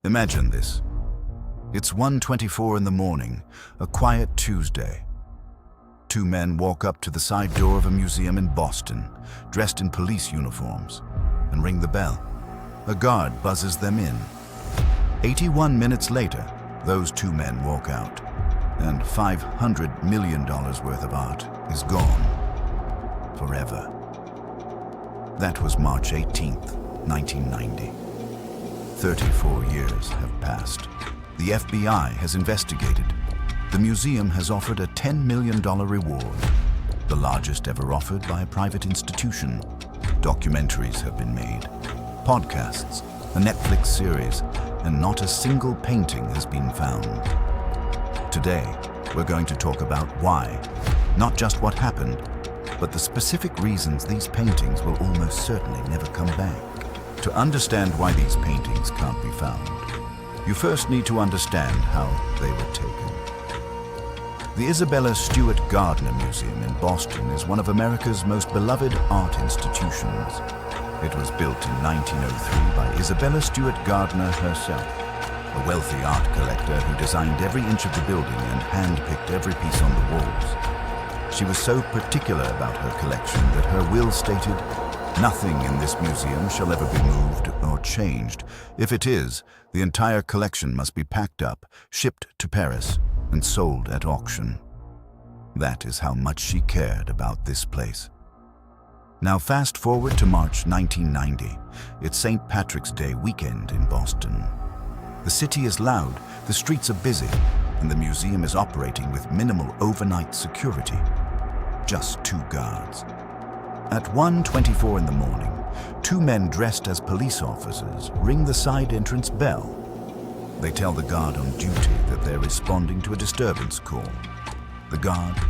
Imagine this. It's 1:24 in the morning, a quiet Tuesday. Two men walk up to the side door of a museum in Boston, dressed in police uniforms, and ring the bell. A guard buzzes them in. 81 minutes later, those two men walk out, and $500 million worth of art is gone. Forever. That was March 18th, 1990. 34 years have passed. The FBI has investigated. The museum has offered a $10 million reward, the largest ever offered by a private institution. Documentaries have been made, podcasts, a Netflix series, and not a single painting has been found. Today, we're going to talk about why, not just what happened, but the specific reasons these paintings will almost certainly never come back. To understand why these paintings can't be found, you first need to understand how they were taken. The Isabella Stewart Gardner Museum in Boston is one of America's most beloved art institutions. It was built in 1903 by Isabella Stewart Gardner herself, a wealthy art collector who designed every inch of the building and hand-picked every piece on the walls. She was so particular about her collection that her will stated, "Nothing in this museum shall ever be moved or changed. If it is, the entire collection must be packed up, shipped to Paris, and sold at auction." That is how much she cared about this place. Now fast forward to March 1990. It's St. Patrick's Day weekend in Boston. The city is loud, the streets are busy, and the museum is operating with minimal overnight security. Just two guards. At 1:24 in the morning, two men dressed as police officers ring the side entrance bell. They tell the guard on duty that they're responding to a disturbance call. The guard,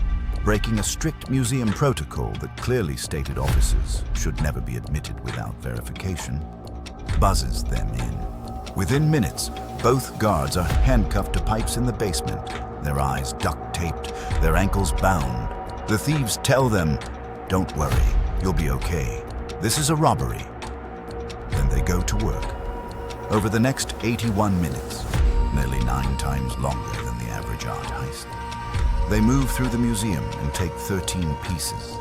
breaking a strict museum protocol that clearly stated officers should never be admitted without verification, buzzes them in. Within minutes, both guards are handcuffed to pipes in the basement, their eyes duct-taped, their ankles bound. The thieves tell them, "Don't worry, you'll be okay. This is a robbery." Then they go to work. Over the next 81 minutes, nearly 9 times longer than the average art heist, they move through the museum and take 13 pieces.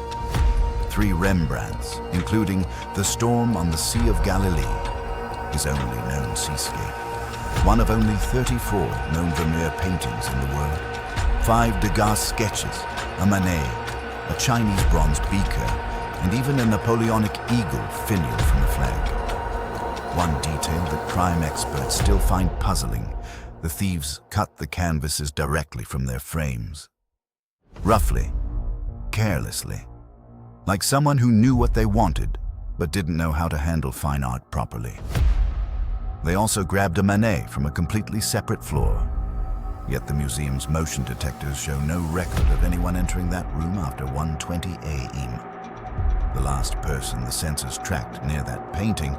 3 Rembrandts, including The Storm on the Sea of Galilee, his only known seascape. One of only 34 known Vermeer paintings in the world. 5 Degas sketches, a Manet, a Chinese bronze beaker, and even a Napoleonic eagle finial from the flag. One detail that crime experts still find puzzling: the thieves cut the canvases directly from their frames. Roughly, carelessly, like someone who knew what they wanted, but didn't know how to handle fine art properly. They also grabbed a Manet from a completely separate floor. Yet the museum's motion detectors show no record of anyone entering that room after 1:20 a.m. The last person the sensors tracked near that painting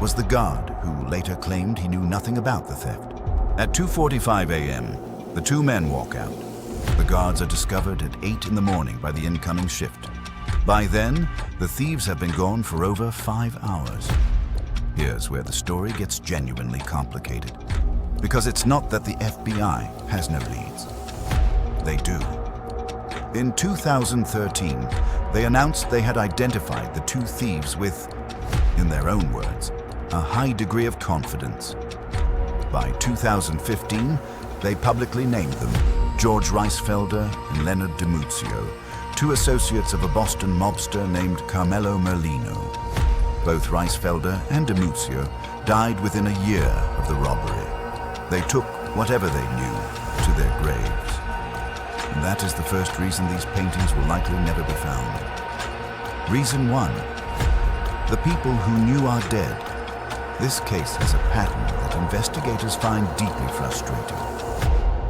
was the guard, who later claimed he knew nothing about the theft. At 2:45 a.m., the two men walk out. The guards are discovered at 8 in the morning by the incoming shift. By then, the thieves have been gone for over 5 hours. Here's where the story gets genuinely complicated. Because it's not that the FBI has no leads. They do. In 2013, they announced they had identified the two thieves with, in their own words, a high degree of confidence. By 2015, they publicly named them George Reisfelder and Leonard DiMuzio, two associates of a Boston mobster named Carmelo Merlino. Both Reisfelder and DiMuzio died within a year of the robbery. They took whatever they knew to their graves. And that is the first reason these paintings will likely never be found. Reason 1. The people who knew are dead. This case has a pattern that investigators find deeply frustrating.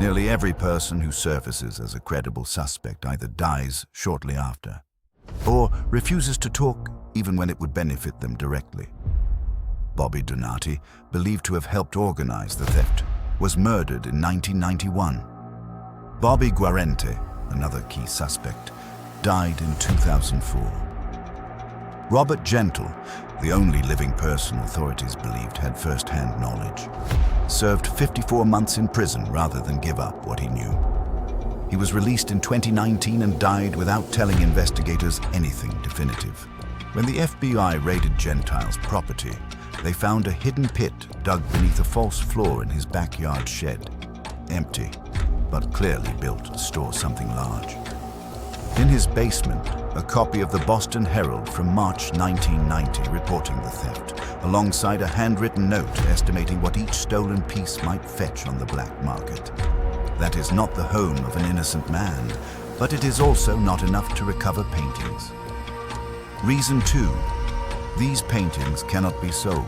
Nearly every person who surfaces as a credible suspect either dies shortly after, or refuses to talk even when it would benefit them directly. Bobby Donati, believed to have helped organize the theft, was murdered in 1991. Bobby Guarente, another key suspect, died in 2004. Robert Gentle, the only living person authorities believed had first-hand knowledge, served 54 months in prison rather than give up what he knew. He was released in 2019 and died without telling investigators anything definitive. When the FBI raided Gentile's property, they found a hidden pit dug beneath a false floor in his backyard shed. Empty, but clearly built to store something large. In his basement, a copy of the Boston Herald from March 1990 reporting the theft, alongside a handwritten note estimating what each stolen piece might fetch on the black market. That is not the home of an innocent man, but it is also not enough to recover paintings. Reason 2. These paintings cannot be sold.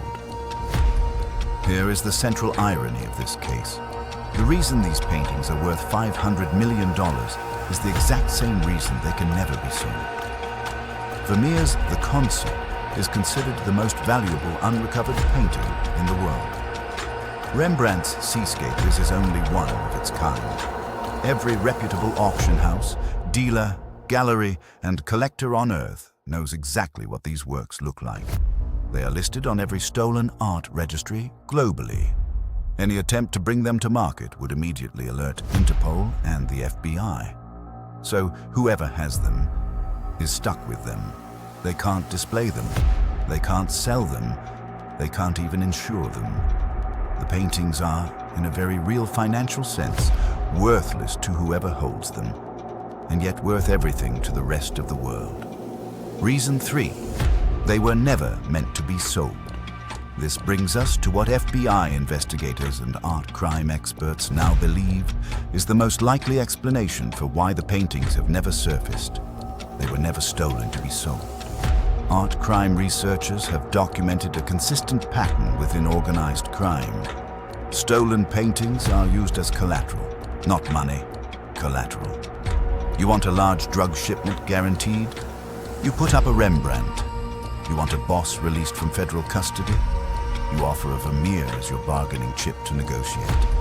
Here is the central irony of this case. The reason these paintings are worth $500 million is the exact same reason they can never be sold. Vermeer's The Consul is considered the most valuable unrecovered painting in the world. Rembrandt's Seascape is only one of its kind. Every reputable auction house, dealer, gallery, and collector on Earth knows exactly what these works look like. They are listed on every stolen art registry globally. Any attempt to bring them to market would immediately alert Interpol and the FBI. So whoever has them is stuck with them. They can't display them. They can't sell them. They can't even insure them. The paintings are, in a very real financial sense, worthless to whoever holds them, and yet worth everything to the rest of the world. Reason 3. They were never meant to be sold. This brings us to what FBI investigators and art crime experts now believe is the most likely explanation for why the paintings have never surfaced. They were never stolen to be sold. Art crime researchers have documented a consistent pattern within organized crime. Stolen paintings are used as collateral, not money, collateral. You want a large drug shipment guaranteed? You put up a Rembrandt. You want a boss released from federal custody? You offer a Vermeer as your bargaining chip to negotiate.